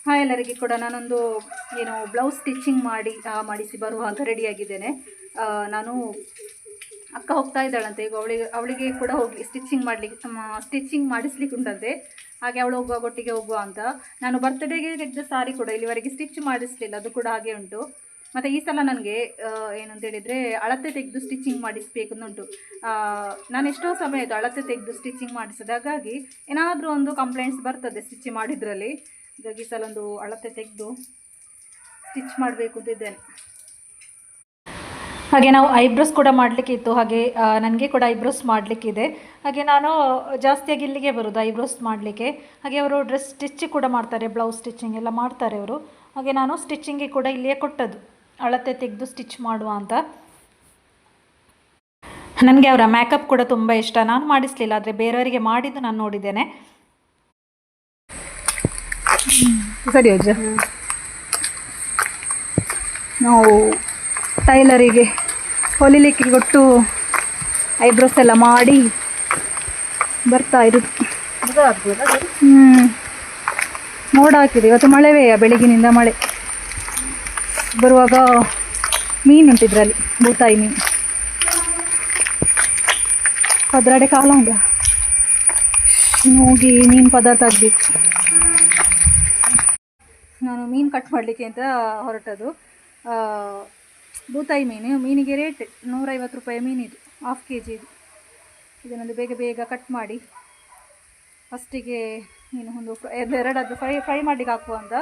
Hi ಎಲ್ಲರಿಗೆ ಕೂಡ ನಾನೊಂದು ಏನು ಬ್ಲೌಸ್ ಸ್ಟಿಚಿಂಗ್ ಮಾಡಿಸಿ ಬರುವ ಅಂತ ರೆಡಿಯಾಗಿದ್ದೇನೆ. ನಾನು ಅಕ್ಕ ಹೋಗ್ತಾ ಇದ್ದಾಳಂತೆ, ಈಗ ಅವಳಿಗೆ ಕೂಡ ಹೋಗಿ ಸ್ಟಿಚಿಂಗ್ ಮಾಡಿಸ್ಲಿಕ್ಕೆ ಉಂಟಂತೆ. ಹಾಗೆ ಅವಳು ಒಟ್ಟಿಗೆ ಹೋಗುವ ಅಂತ. ನಾನು ಬರ್ತ್ಡೇಗೆ ತೆಗೆದ ಸಾರಿ ಕೂಡ ಇಲ್ಲಿವರೆಗೆ ಸ್ಟಿಚ್ ಮಾಡಿಸಲಿಲ್ಲ, ಅದು ಕೂಡ ಹಾಗೆ ಉಂಟು. ಮತ್ತು ಈ ಸಲ ನನಗೆ ಏನಂತ ಹೇಳಿದರೆ ಅಳತೆ ತೆಗೆದು ಸ್ಟಿಚಿಂಗ್ ಮಾಡಿಸಬೇಕು ಅನ್ನುಂಟು. ನಾನು ಎಷ್ಟೋ ಸಮಯ ಆಯಿತು ಅಳತೆ ತೆಗೆದು ಸ್ಟಿಚಿಂಗ್ ಮಾಡಿಸಿದ, ಹಾಗಾಗಿ ಏನಾದರೂ ಒಂದು ಕಂಪ್ಲೇಂಟ್ಸ್ ಬರ್ತದೆ ಸ್ಟಿಚ್ ಮಾಡಿದ್ರಲ್ಲಿ. ಹಾಗಾಗಿ ಈ ಸಲ ಒಂದು ಅಳತೆ ತೆಗೆದು ಸ್ಟಿಚ್ ಮಾಡಬೇಕು ಅಂತಿದ್ದೇನೆ. ಹಾಗೆ ನಾವು ಐಬ್ರೋಸ್ ಕೂಡ ಮಾಡಲಿಕ್ಕೆ ಇತ್ತು, ಹಾಗೆ ನನಗೆ ಕೂಡ ಐಬ್ರೋಸ್ ಮಾಡಲಿಕ್ಕಿದೆ. ಹಾಗೆ ನಾನು ಜಾಸ್ತಿಯಾಗಿ ಇಲ್ಲಿಗೆ ಬರೋದು ಐಬ್ರೋಸ್ ಮಾಡಲಿಕ್ಕೆ. ಹಾಗೆ ಅವರು ಡ್ರೆಸ್ ಸ್ಟಿಚ್ ಕೂಡ ಮಾಡ್ತಾರೆ, ಬ್ಲೌಸ್ ಸ್ಟಿಚಿಂಗ್ ಎಲ್ಲ ಮಾಡ್ತಾರೆ ಅವರು. ಹಾಗೆ ನಾನು ಸ್ಟಿಚಿಂಗಿಗೆ ಕೂಡ ಇಲ್ಲಿಯೇ ಕೊಟ್ಟದ್ದು, ಅಳತೆ ತೆಗೆದು ಸ್ಟಿಚ್ ಮಾಡುವ ಅಂತ. ನನಗೆ ಅವರ ಮೇಕಪ್ ಕೂಡ ತುಂಬ ಇಷ್ಟ. ನಾನು ಮಾಡಿಸಲಿಲ್ಲ, ಆದರೆ ಬೇರೆಯವರಿಗೆ ಮಾಡಿದ್ದು ನಾನು ನೋಡಿದ್ದೇನೆ. ಸರಿ ಅಜ್ಜ, ನಾವು ಟೈಲರಿಗೆ ಹೊಲಿಲಿಕ್ಕೆ ಕೊಟ್ಟು ಐಬ್ರೋಸ್ ಎಲ್ಲ ಮಾಡಿ ಬರ್ತಾ ಇರೋದು. ಮೋಡ ಹಾಕಿದೆ, ಇವತ್ತು ಮಳೆವೇ, ಬೆಳಗಿನಿಂದ ಮಳೆ. ಬರುವಾಗ ಮೀನು ಉಂಟಿದ್ರಲ್ಲಿ, ಬೂತಾಯಿ ಮೀನು, ಪದ್ರಾಡೆ ಕಾಲ ಉಂಟ. ಹೋಗಿ ಮೀನು ಪದಾರ್ಥ ಆಗಬೇಕು. ನಾನು ಮೀನು ಕಟ್ ಮಾಡಲಿಕ್ಕೆ ಅಂತ ಹೊರಟದು. ಬೂತಾಯಿ ಮೀನಿಗೆ ರೇಟ್ 150 ರೂಪಾಯಿ ಮೀನಿದು, 1/2 kg ಇದು. ಇದನ್ನೊಂದು ಬೇಗ ಬೇಗ ಕಟ್ ಮಾಡಿ ಫಸ್ಟಿಗೆ ನೀನು ಒಂದು ಎರಡಾದರೂ ಫ್ರೈ ಮಾಡಲಿಕ್ಕೆ ಹಾಕುವ ಅಂತ.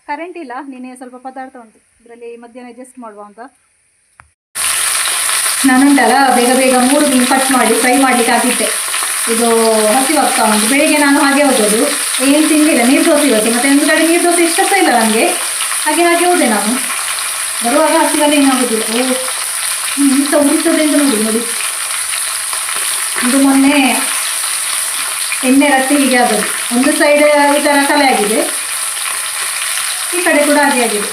ಕರೆಂಟ್ ಇಲ್ಲ, ನಿನ್ನೆ ಸ್ವಲ್ಪ ಪದಾರ್ಥ ಉಂಟು, ಇದರಲ್ಲಿ ಮಧ್ಯಾಹ್ನ ಅಡ್ಜಸ್ಟ್ ಮಾಡುವ ಅಂತ. ನಾನುಂಟಲ್ಲ ಬೇಗ ಬೇಗ 3 ಮೀನು ಕಟ್ ಮಾಡಿ ಫ್ರೈ ಮಾಡಲಿಕ್ಕೆ ಹಾಕಿದ್ದೆ. ಇದು ಹಸಿವಾಗ್ತಾ ಉಂಟು. ಬೆಳಿಗ್ಗೆ ನಾನು ಹಾಗೆ ಹೋಗೋದು, ಏನು ತಿನ್ನಲಿಲ್ಲ, ನೀರು ದೋಸೆ ಇವತ್ತು. ಮತ್ತು ಒಂದು ಕಡೆ ನೀರು ದೋಸೆ ಇಷ್ಟ ಇಲ್ಲ ನನಗೆ, ಹಾಗೆ ಹೋದೆ ನಾನು. ಬರುವಾಗ ಹಸಿವಲ್ಲಿ ಏನಾಗೋದಿಲ್ಲ. ಇಂಥ ಉಳಿತದೆ ಅಂತ ನೋಡಿ. ಇದು ಮೊನ್ನೆ ಎಣ್ಣೆ ರಟ್ಟೆ ಹೀಗೆ ಆಗೋದು, ಒಂದು ಸೈಡ್ ಈ ಥರ ಕಲೆ ಆಗಿದೆ, ಈ ಕಡೆ ಕೂಡ ಹಾಗೆ ಆಗಿದೆ.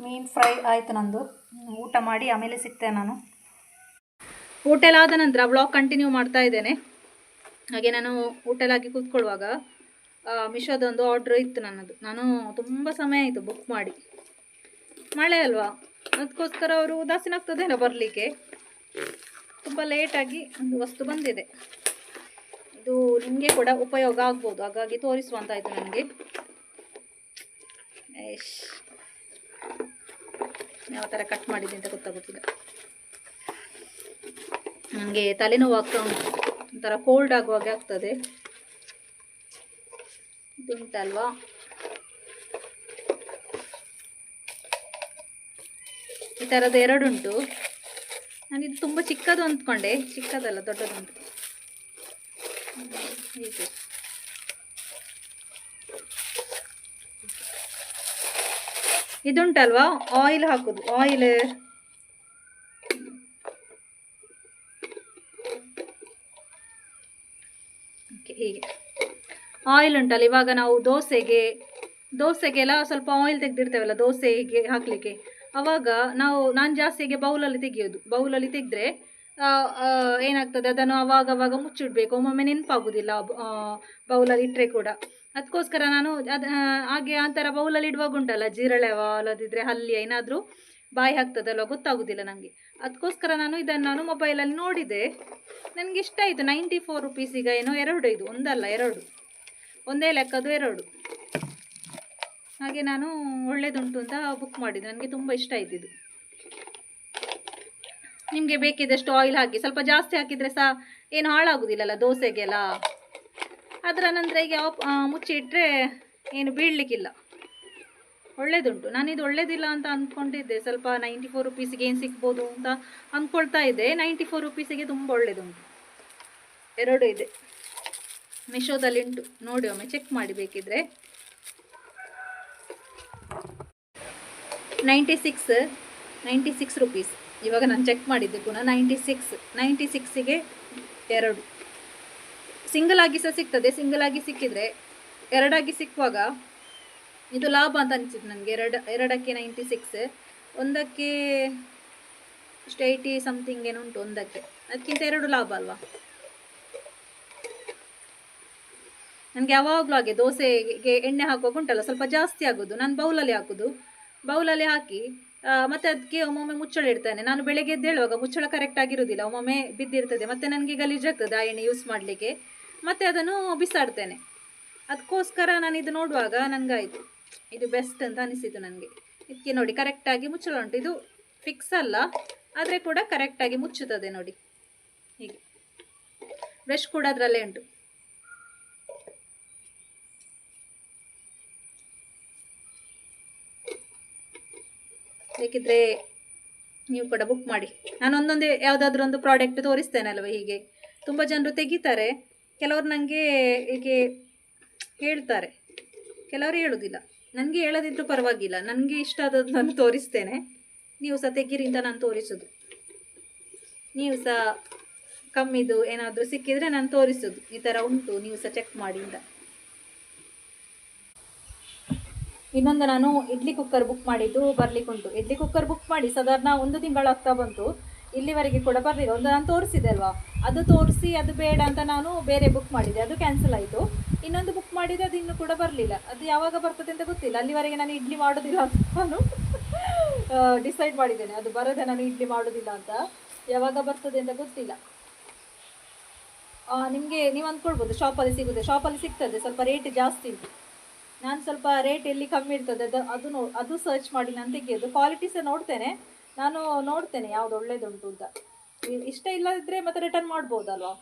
ಮೀನು ಫ್ರೈ ಆಯಿತು ನಂದು. ಊಟ ಮಾಡಿ ಆಮೇಲೆ ಸಿಗ್ತೇನೆ ನಾನು. ಊಟ ಎಲ್ಲ ಆದ ನಂತರ ಬ್ಲಾಗ್ ಕಂಟಿನ್ಯೂ ಮಾಡ್ತಾ ಇದ್ದೇನೆ. ಹಾಗೆ ನಾನು ಊಟ ಎಲ್ಲ ಆಗಿ ಕೂತ್ಕೊಳ್ಳುವಾಗ ಮಿಶೋದೊಂದು ಆರ್ಡ್ರ್ ಇತ್ತು ನನ್ನದು. ನಾನು ತುಂಬ ಸಮಯ ಆಯಿತು ಬುಕ್ ಮಾಡಿ, ಮಳೆ ಅಲ್ವಾ, ಅದಕ್ಕೋಸ್ಕರ ಅವರು ಉದಾಸೀನ ಆಗ್ತದೇನೋ ಬರಲಿಕ್ಕೆ. ತುಂಬ ಲೇಟಾಗಿ ಒಂದು ವಸ್ತು ಬಂದಿದೆ. ಇದು ನಿಮಗೆ ಕೂಡ ಉಪಯೋಗ ಆಗ್ಬೋದು, ಹಾಗಾಗಿ ತೋರಿಸುವಂತಾಯಿತು ನನಗೆ. ಯಾವ ಥರ ಕಟ್ ಮಾಡಿದೆ ಅಂತ ಗೊತ್ತಾಗುತ್ತಿಲ್ಲ ನನಗೆ. ತಲೆನೋವು ಆಗ್ತಾ ಉಂಟು, ಒಂಥರ ಕೋಲ್ಡ್ ಆಗುವಾಗೆ ಆಗ್ತದೆ. ಇದುಂಟಲ್ವಾ, ಈ ಥರದ್ದು 2 ಉಂಟು. ನಾನಿದು ತುಂಬ ಚಿಕ್ಕದು ಅಂದ್ಕೊಂಡೆ, ಚಿಕ್ಕದಲ್ಲ, ದೊಡ್ಡದುಂಟು. ಹೀಗೆ ಇದುಂಟಲ್ವಾ, ಆಯಿಲ್ ಹಾಕೋದು, ಆಯಿಲ್ ಹೀಗೆ ಆಯಿಲ್ ಉಂಟಲ್ಲ. ಇವಾಗ ನಾವು ದೋಸೆಗೆಲ್ಲ ಸ್ವಲ್ಪ ಆಯಿಲ್ ತೆಗೆದಿರ್ತೇವಲ್ಲ ದೋಸೆಗೆ ಹಾಕಲಿಕ್ಕೆ, ಆವಾಗ ನಾನು ಜಾಸ್ತಿಗೆ ಬೌಲಲ್ಲಿ ತೆಗೆಯೋದು. ಬೌಲಲ್ಲಿ ತೆಗೆದ್ರೆ ಏನಾಗ್ತದೆ, ಅದನ್ನು ಅವಾಗ ಮುಚ್ಚಿಡ್ಬೇಕು. ಒಮ್ಮೊಮ್ಮೆ ನೆನಪಾಗೋದಿಲ್ಲ ಬೌಲಲ್ಲಿ ಇಟ್ಟರೆ ಕೂಡ. ಅದಕ್ಕೋಸ್ಕರ ನಾನು ಹಾಗೆ ಆ ಥರ ಬೌಲಲ್ಲಿ ಇಡುವಾಗ ಉಂಟಲ್ಲ, ಜಿರಳೆವ ಅಲ್ಲದಿದ್ದರೆ ಹಲ್ಲಿ ಏನಾದರೂ ಬಾಯಿ ಹಾಕ್ತದಲ್ವ, ಗೊತ್ತಾಗೋದಿಲ್ಲ ನನಗೆ. ಅದಕ್ಕೋಸ್ಕರ ನಾನು ಮೊಬೈಲಲ್ಲಿ ನೋಡಿದೆ, ನನಗೆ ಇಷ್ಟ ಆಯಿತು. 94 ರೂಪೀಸಿಗೆ ಏನೋ 2 ಇದು, ಒಂದಲ್ಲ 2, ಒಂದೇ ಲೆಕ್ಕದು 2. ಹಾಗೆ ನಾನು ಒಳ್ಳೆಯದುಂಟು ಅಂತ ಬುಕ್ ಮಾಡಿದೆ. ನನಗೆ ತುಂಬ ಇಷ್ಟ ಆಯ್ತು ಇದು. ನಿಮಗೆ ಬೇಕಿದ್ದಷ್ಟು ಆಯಿಲ್ ಹಾಕಿ, ಸ್ವಲ್ಪ ಜಾಸ್ತಿ ಹಾಕಿದರೆ ಸಹ ಏನು ಹಾಳಾಗೋದಿಲ್ಲಲ್ಲ ದೋಸೆಗೆಲ್ಲ. ಅದರ ನಂತರ ಈಗ ಮುಚ್ಚಿ ಇಟ್ಟರೆ ಏನು ಬೀಳಲಿಕ್ಕಿಲ್ಲ, ಒಳ್ಳೆಯದುಂಟು. ನಾನಿದು ಒಳ್ಳೆಯದಿಲ್ಲ ಅಂತ ಅಂದ್ಕೊಂಡಿದ್ದೆ, ಸ್ವಲ್ಪ 94 ರೂಪೀಸಿಗೆ ಏನು ಸಿಗ್ಬೋದು ಅಂತ ಅಂದ್ಕೊಳ್ತಾ ಇದ್ದೆ. 94 ರೂಪೀಸಿಗೆ ತುಂಬ ಒಳ್ಳೆಯದುಂಟು. 2 ಇದೆ, ಮಿಶೋದಲ್ಲಿ ಉಂಟು, ನೋಡಿ ಒಮ್ಮೆ ಚೆಕ್ ಮಾಡಿ ಬೇಕಿದ್ರೆ. 96 ರೂಪೀಸ್. ಇವಾಗ ನಾನು ಚೆಕ್ ಮಾಡಿದ್ದೆ ಪುನಃ, 96ಗೆ 2. ಸಿಂಗಲ್ ಆಗಿ ಸಹ ಸಿಗ್ತದೆ. ಸಿಂಗಲ್ ಆಗಿ ಸಿಕ್ಕಿದರೆ, 2 ಆಗಿ ಸಿಕ್ಕುವಾಗ ಇದು ಲಾಭ ಅಂತ ಅನಿಸಿತು ನನಗೆ. 2ಕ್ಕೆ 96, ಒಂದಕ್ಕೆ ಇಷ್ಟು 80 ಸಮಥಿಂಗ್ ಏನೋ ಉಂಟು ಒಂದಕ್ಕೆ. ಅದಕ್ಕಿಂತ 2 ಲಾಭ ಅಲ್ವಾ. ನನಗೆ ಯಾವಾಗಲೂ ಹಾಗೆ ದೋಸೆಗೆ ಎಣ್ಣೆ ಹಾಕುವಾಗ ಉಂಟಲ್ಲ ಸ್ವಲ್ಪ ಜಾಸ್ತಿ ಆಗೋದು. ನಾನು ಬೌಲಲ್ಲಿ ಹಾಕೋದು. ಬೌಲಲ್ಲಿ ಹಾಕಿ ಮತ್ತು ಅದಕ್ಕೆ ಒಮ್ಮೊಮ್ಮೆ ಮುಚ್ಚಳ ಇಡ್ತೇನೆ. ನಾನು ಬೆಳಗ್ಗೆ ಎದ್ದೇಳುವಾಗ ಮುಚ್ಚಳ ಕರೆಕ್ಟ್ ಆಗಿರೋದಿಲ್ಲ, ಒಮ್ಮೊಮ್ಮೆ ಬಿದ್ದಿರ್ತದೆ, ಮತ್ತು ನನಗೆ ಗಲೀಜಾಗ್ತದೆ ಆ ಎಣ್ಣೆ ಯೂಸ್ ಮಾಡಲಿಕ್ಕೆ, ಮತ್ತು ಅದನ್ನು ಬಿಸಾಡ್ತೇನೆ. ಅದಕ್ಕೋಸ್ಕರ ನಾನು ಇದು ನೋಡುವಾಗ ನನಗಾಯಿತು ಇದು ಬೆಸ್ಟ್ ಅಂತ ಅನಿಸಿತು ನನಗೆ. ಇದಕ್ಕೆ ನೋಡಿ ಕರೆಕ್ಟಾಗಿ ಮುಚ್ಚಳ ಉಂಟು, ಇದು ಫಿಕ್ಸ್ ಅಲ್ಲ ಆದರೆ ಕೂಡ ಕರೆಕ್ಟಾಗಿ ಮುಚ್ಚುತ್ತದೆ ನೋಡಿ. ಹೀಗೆ ಬ್ರಷ್ ಕೂಡ ಅದರಲ್ಲೇ ಉಂಟು. ಬೇಕಿದ್ರೆ ನೀವು ಕೂಡ ಬುಕ್ ಮಾಡಿ. ನಾನು ಒಂದೊಂದೇ ಯಾವುದಾದ್ರೂ ಒಂದು ಪ್ರಾಡಕ್ಟ್ ತೋರಿಸ್ತೇನೆ ಅಲ್ವ, ಹೀಗೆ ತುಂಬ ಜನರು ತೆಗಿತಾರೆ. ಕೆಲವರು ನನಗೆ ಹೀಗೆ ಹೇಳ್ತಾರೆ, ಕೆಲವರು ಹೇಳೋದಿಲ್ಲ. ನನಗೆ ಹೇಳೋದಿದ್ರು ಪರವಾಗಿಲ್ಲ, ನನಗೆ ಇಷ್ಟ ಆದದ್ದು ನಾನು ತೋರಿಸ್ತೇನೆ. ನೀವು ಸಹ ತೆಗೀರಿ ಅಂತ ನಾನು ತೋರಿಸೋದು. ನೀವು ಸಹ ಕಮ್ಮಿದು ಏನಾದರೂ ಸಿಕ್ಕಿದರೆ ನಾನು ತೋರಿಸೋದು, ಈ ಥರ ಉಂಟು ನೀವು ಸಹ ಚೆಕ್ ಮಾಡಿ ಅಂತ. ಇನ್ನೊಂದು ನಾನು ಇಡ್ಲಿ ಕುಕ್ಕರ್ ಬುಕ್ ಮಾಡಿದ್ದು ಬರ್ಲಿಕ್ಕೆ ಉಂಟು. ಇಡ್ಲಿ ಕುಕ್ಕರ್ ಬುಕ್ ಮಾಡಿ ಸಾಧಾರಣ 1 ತಿಂಗಳಾಗ್ತಾ ಬಂತು, ಇಲ್ಲಿವರೆಗೆ ಕೂಡ ಬರಲಿಲ್ಲ. ಒಂದು ನಾನು ತೋರಿಸಿದೆ ಅಲ್ವಾ, ಅದು ತೋರಿಸಿ ಅದು ಬೇಡ ಅಂತ ನಾನು ಬೇರೆ ಬುಕ್ ಮಾಡಿದೆ, ಅದು ಕ್ಯಾನ್ಸಲ್ ಆಯಿತು. ಇನ್ನೊಂದು ಬುಕ್ ಮಾಡಿದೆ, ಅದು ಇನ್ನೂ ಕೂಡ ಬರಲಿಲ್ಲ. ಅದು ಯಾವಾಗ ಬರ್ತದೆ ಅಂತ ಗೊತ್ತಿಲ್ಲ. ಅಲ್ಲಿವರೆಗೆ ನಾನು ಇಡ್ಲಿ ಮಾಡೋದಿಲ್ಲ ಅಂತ ನಾನು ಡಿಸೈಡ್ ಮಾಡಿದ್ದೇನೆ. ಅದು ಬರದೆ ನಾನು ಇಡ್ಲಿ ಮಾಡೋದಿಲ್ಲ ಅಂತ, ಯಾವಾಗ ಬರ್ತದೆ ಅಂತ ಗೊತ್ತಿಲ್ಲ. ನಿಮಗೆ ನೀವು ಅಂದ್ಕೊಳ್ಬೋದು ಶಾಪಲ್ಲಿ ಸಿಗುತ್ತೆ, ಶಾಪಲ್ಲಿ ಸಿಗ್ತದೆ, ಸ್ವಲ್ಪ ರೇಟ್ ಜಾಸ್ತಿ ಉಂಟು. ನಾನು ಸ್ವಲ್ಪ ರೇಟ್ ಎಲ್ಲಿ ಕಮ್ಮಿ ಇರ್ತದೆ ಅದು ಸರ್ಚ್ ಮಾಡಿ ನಾನು ತೆಗೆಯೋದು. ಕ್ವಾಲಿಟಿ ಸಹ ನೋಡ್ತೇನೆ, ನಾನು ನೋಡ್ತೇನೆ ಯಾವುದು ಒಳ್ಳೇದುಂಟು ಅಂತ. ಇಷ್ಟ ಇಲ್ಲದಿದ್ದರೆ ಮತ್ತೆ ರಿಟರ್ನ್ ಮಾಡ್ಬೋದಲ್ವಾ.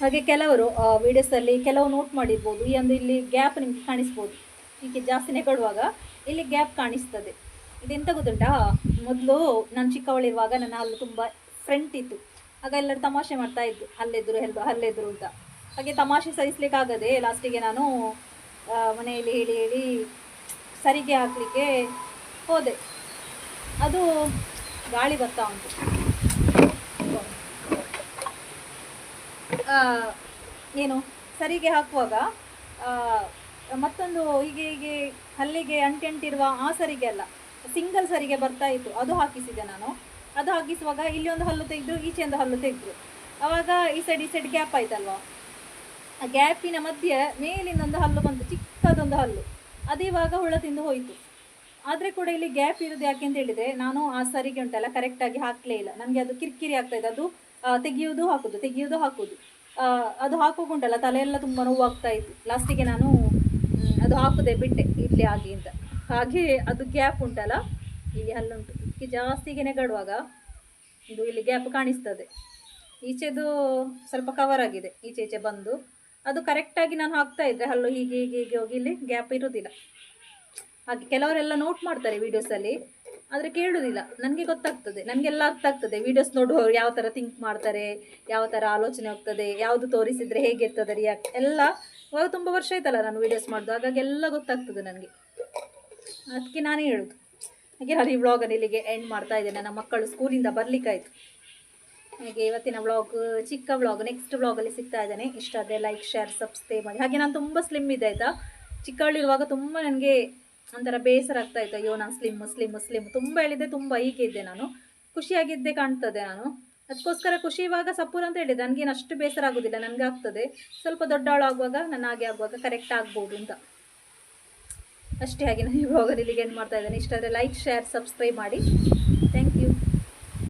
ಹಾಗೆ ಕೆಲವರು ವೀಡಿಯೋಸಲ್ಲಿ ಕೆಲವು ನೋಟ್ ಮಾಡಿರ್ಬೋದು, ಈ ಒಂದು ಇಲ್ಲಿ ಗ್ಯಾಪ್ ನಿಮಗೆ ಕಾಣಿಸ್ಬೋದು. ಹೀಗೆ ಜಾಸ್ತಿ ನೆಗಡುವಾಗ ಇಲ್ಲಿ ಗ್ಯಾಪ್ ಕಾಣಿಸ್ತದೆ. ಇದೆಂತ ಗೊತ್ತುಂಟಾ, ಮೊದಲು ನಾನು ಚಿಕ್ಕವಳಿರುವಾಗ ನನ್ನ ಹಲ್ಲು ತುಂಬ ಫ್ರಂಟ್ ಇತ್ತು. ಆಗ ಎಲ್ಲರೂ ತಮಾಷೆ ಮಾಡ್ತಾಯಿದ್ರು, ಹಲ್ಲೆದ್ರು ಅಂತ. ಹಾಗೆ ತಮಾಷೆ ಸಹಿಸ್ಲಿಕ್ಕಾಗದೆ ಲಾಸ್ಟಿಗೆ ನಾನು ಮನೆಯಲ್ಲಿ ಹೇಳಿ ಹೇಳಿ ಸರಿಗೆ ಹಾಕಲಿಕ್ಕೆ ಹೋದೆ. ಅದು ಗಾಳಿ ಬರ್ತಾ ಉಂಟು. ಏನು ಸರಿಗೆ ಹಾಕುವಾಗ ಮತ್ತೊಂದು ಹೀಗೆ ಹಲ್ಲಿಗೆ ಅಂಟಿರುವ ಆ ಸರಿಗೆ ಅಲ್ಲ, ಸಿಂಗಲ್ ಸರಿಗೆ ಬರ್ತಾ ಇತ್ತು, ಅದು ಹಾಕಿಸಿದೆ ನಾನು. ಅದು ಹಾಕಿಸುವಾಗ ಇಲ್ಲಿ ಒಂದು ಹಲ್ಲು ತೆಗೆದ್ರು, ಈಚೆ ಒಂದು ಹಲ್ಲು ತೆಗೆದ್ರು. ಆವಾಗ ಈ ಸೈಡ್ ಗ್ಯಾಪ್ ಆಯ್ತಲ್ವಾ, ಆ ಗ್ಯಾಪಿನ ಮಧ್ಯೆ ಮೇಲಿಂದೊಂದು ಹಲ್ಲು ಬಂತು, ಚಿಕ್ಕದೊಂದು ಹಲ್ಲು. ಅದು ಇವಾಗ ಹುಳ ತಿಂದು ಹೋಯಿತು. ಆದರೆ ಕೂಡ ಇಲ್ಲಿ ಗ್ಯಾಪ್ ಇರೋದು ಯಾಕೆ ಅಂತ ಹೇಳಿದರೆ, ನಾನು ಆ ಸರಿಗೆ ಉಂಟಲ್ಲ ಕರೆಕ್ಟಾಗಿ ಹಾಕಲೇ ಇಲ್ಲ. ನನಗೆ ಅದು ಕಿರಿಕಿರಿ ಆಗ್ತಾಯಿದೆ. ಅದು ತೆಗೆಯೋದು ಹಾಕೋದು ಅದು ಹಾಕೋಗುಂಟಲ್ಲ, ತಲೆಯೆಲ್ಲ ತುಂಬ ನೋವಾಗ್ತಾ ಇತ್ತು. ಲಾಸ್ಟಿಗೆ ನಾನು ಅದು ಹಾಕೋದೆ ಬಿಟ್ಟೆ, ಇಡ್ಲಿ ಆಗಿ ಅಂತ. ಹಾಗೆ ಅದು ಗ್ಯಾಪ್ ಉಂಟಲ್ಲ, ಇಲ್ಲಿ ಹಲ್ಲುಂಟು, ಇದಕ್ಕೆ ಜಾಸ್ತಿಗೆ ನೆಗಡುವಾಗ ಇದು ಇಲ್ಲಿ ಗ್ಯಾಪ್ ಕಾಣಿಸ್ತದೆ. ಈಚೆದು ಸ್ವಲ್ಪ ಕವರ್ ಆಗಿದೆ, ಈಚೆ ಬಂದು ಅದು ಕರೆಕ್ಟಾಗಿ ನಾನು ಹಾಕ್ತಾ ಇದ್ದರೆ ಹಲ್ಲು ಹೀಗೆ ಹೋಗಿ ಇಲ್ಲಿ ಗ್ಯಾಪ್ ಇರೋದಿಲ್ಲ. ಹಾಗೆ ಕೆಲವರೆಲ್ಲ ನೋಟ್ ಮಾಡ್ತಾರೆ ವೀಡಿಯೋಸಲ್ಲಿ, ಆದರೆ ಕೇಳೋದಿಲ್ಲ. ನನಗೆ ಗೊತ್ತಾಗ್ತದೆ, ನನಗೆಲ್ಲ ಅರ್ಥ ಆಗ್ತದೆ. ವೀಡಿಯೋಸ್ ನೋಡುವವರು ಯಾವ ಥರ ಥಿಂಕ್ ಮಾಡ್ತಾರೆ, ಯಾವ ಥರ ಆಲೋಚನೆ ಹೋಗ್ತದೆ, ಯಾವುದು ತೋರಿಸಿದರೆ ಹೇಗಿರ್ತದೆ ರಿಯಾಕ್ಟ್ ಎಲ್ಲ. ಇವಾಗ ತುಂಬ ವರ್ಷ ಆಯ್ತಲ್ಲ ನಾನು ವೀಡಿಯೋಸ್ ಮಾಡೋದು, ಹಾಗಾಗಿ ಎಲ್ಲ ಗೊತ್ತಾಗ್ತದೆ ನನಗೆ. ಅದಕ್ಕೆ ನಾನೇ ಹೇಳೋದು. ಹಾಗೆ ನಾನು ಈ ವ್ಲಾಗನ್ನು ಇಲ್ಲಿಗೆ ಎಂಡ್ ಮಾಡ್ತಾ ಇದ್ದೇನೆ. ನನ್ನ ಮಕ್ಕಳು ಸ್ಕೂಲಿಂದ ಬರಲಿಕ್ಕಾಯಿತು. ಹಾಗೆ ಇವತ್ತಿನ ವ್ಲಾಗ್ ಚಿಕ್ಕ ವ್ಲಾಗ್, ನೆಕ್ಸ್ಟ್ ವ್ಲಾಗಲ್ಲಿ ಸಿಗ್ತಾ ಇದ್ದೇನೆ. ಇಷ್ಟ ಆದರೆ ಲೈಕ್, ಶೇರ್, ಸಬ್ಸ್ಕ್ರೈಬ್ ಮಾಡಿ. ಹಾಗೆ ನಾನು ತುಂಬ ಸ್ಲಿಮ್ ಇದೆ ಆಯಿತಾ. ಚಿಕ್ಕವಳಿರುವಾಗ ತುಂಬ ನನಗೆ ಒಂಥರ ಬೇಸರ ಆಗ್ತಾಯಿತ್ತು, ಅಯ್ಯೋ ನಾನು ಸ್ಲಿಮ್ ತುಂಬ ಹೇಳಿದೆ, ತುಂಬ ಹೀಗೆ ಇದ್ದೆ ನಾನು, ಖುಷಿಯಾಗಿದ್ದೆ ಕಾಣ್ತದೆ ನಾನು. ಅದಕ್ಕೋಸ್ಕರ ಖುಷಿ ಇವಾಗ ಸಪೂರ್ ಅಂತ ಹೇಳಿದೆ, ನನಗೇನು ಅಷ್ಟು ಬೇಸರ ಆಗೋದಿಲ್ಲ, ನನಗೆ ಆಗ್ತದೆ ಸ್ವಲ್ಪ ದೊಡ್ಡವಳು ಆಗುವಾಗ, ನನ್ನ ಹಾಗೆ ಆಗುವಾಗ ಕರೆಕ್ಟ್ ಆಗ್ಬೋದು ಅಂತ ಅಷ್ಟೇ. ಹಾಗೆ ನಾನು ಈ ವ್ಲಾಗಲ್ಲಿ ಇಲ್ಲಿಗೆ ಎಂಡ್ ಮಾಡ್ತಾ ಇದ್ದೇನೆ. ಇಷ್ಟ ಆದರೆ ಲೈಕ್, ಶೇರ್, ಸಬ್ಸ್ಕ್ರೈಬ್ ಮಾಡಿ. Thank you.